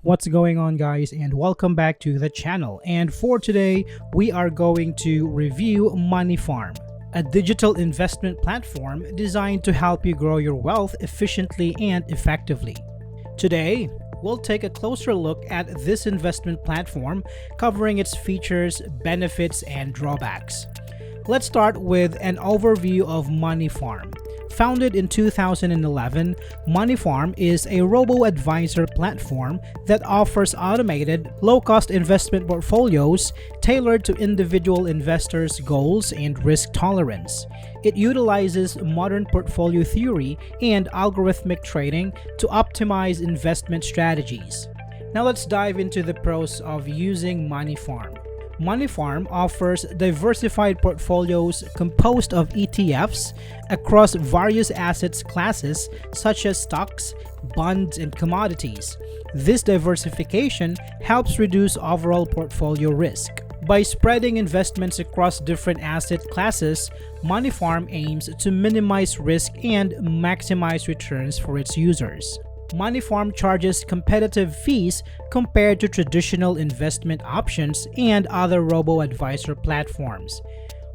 What's going on, guys, and welcome back to the channel. And for today, we are going to review Moneyfarm, a digital investment platform designed to help you grow your wealth efficiently and effectively. Today, we'll take a closer look at this investment platform, covering its features, benefits, and drawbacks. Let's start with an overview of Moneyfarm. Founded in 2011, Moneyfarm is a robo-advisor platform that offers automated, low-cost investment portfolios tailored to individual investors' goals and risk tolerance. It utilizes modern portfolio theory and algorithmic trading to optimize investment strategies. Now let's dive into the pros of using Moneyfarm. Moneyfarm offers diversified portfolios composed of ETFs across various asset classes such as stocks, bonds, and commodities. This diversification helps reduce overall portfolio risk. By spreading investments across different asset classes, Moneyfarm aims to minimize risk and maximize returns for its users. Moneyfarm charges competitive fees compared to traditional investment options and other robo-advisor platforms.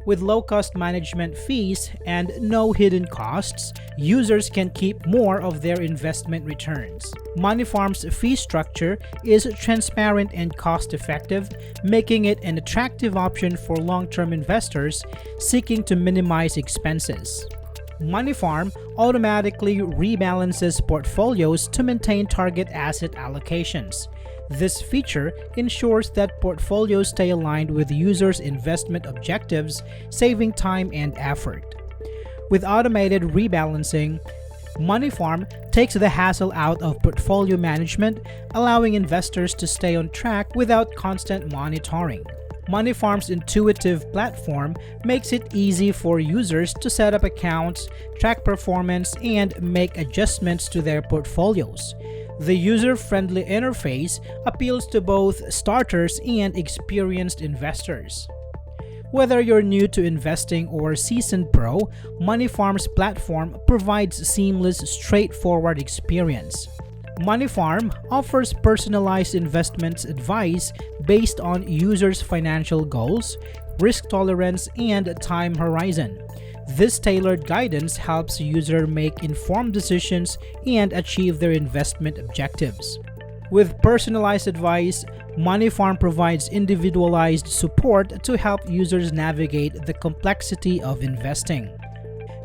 With low-cost management fees and no hidden costs, users can keep more of their investment returns. Moneyfarm's fee structure is transparent and cost-effective, making it an attractive option for long-term investors seeking to minimize expenses. Moneyfarm automatically rebalances portfolios to maintain target asset allocations. This feature ensures that portfolios stay aligned with users' investment objectives, saving time and effort. With automated rebalancing, Moneyfarm takes the hassle out of portfolio management, allowing investors to stay on track without constant monitoring. Moneyfarm's intuitive platform makes it easy for users to set up accounts, track performance, and make adjustments to their portfolios. The user-friendly interface appeals to both starters and experienced investors. Whether you're new to investing or seasoned pro, Moneyfarm's platform provides a seamless, straightforward experience. Moneyfarm offers personalized investment advice based on users' financial goals, risk tolerance, and time horizon. This tailored guidance helps users make informed decisions and achieve their investment objectives. With personalized advice, Moneyfarm provides individualized support to help users navigate the complexity of investing.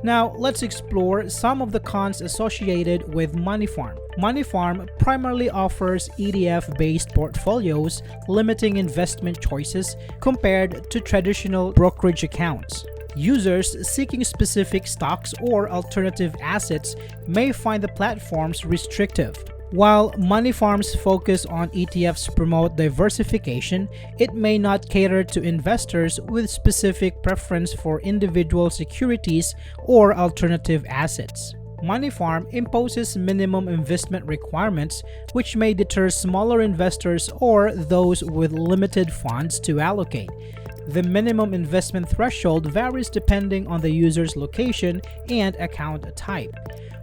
Now, let's explore some of the cons associated with Moneyfarm. Moneyfarm primarily offers ETF-based portfolios, limiting investment choices compared to traditional brokerage accounts. Users seeking specific stocks or alternative assets may find the platforms restrictive. While Moneyfarm's focus on ETFs promote diversification, it may not cater to investors with specific preference for individual securities or alternative assets. Moneyfarm imposes minimum investment requirements, which may deter smaller investors or those with limited funds to allocate. The minimum investment threshold varies depending on the user's location and account type.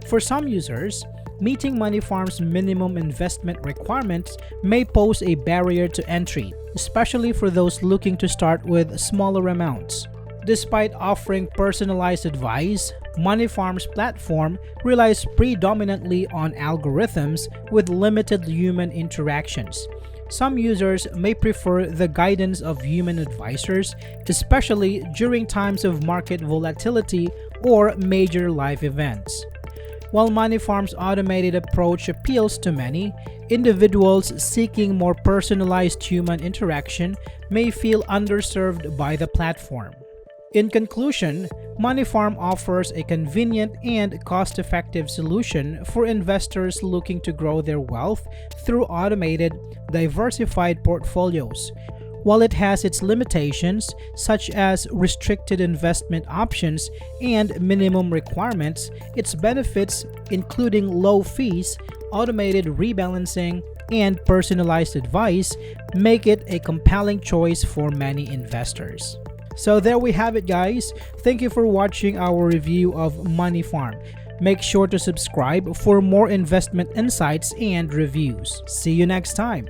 For some users, meeting Moneyfarm's minimum investment requirements may pose a barrier to entry, especially for those looking to start with smaller amounts. Despite offering personalized advice, Moneyfarm's platform relies predominantly on algorithms with limited human interactions. Some users may prefer the guidance of human advisors, especially during times of market volatility or major life events. While Moneyfarm's automated approach appeals to many, individuals seeking more personalized human interaction may feel underserved by the platform. In conclusion, Moneyfarm offers a convenient and cost-effective solution for investors looking to grow their wealth through automated, diversified portfolios. While it has its limitations, such as restricted investment options and minimum requirements, its benefits, including low fees, automated rebalancing, and personalized advice, make it a compelling choice for many investors. So there we have it, guys. Thank you for watching our review of Moneyfarm. Make sure to subscribe for more investment insights and reviews. See you next time.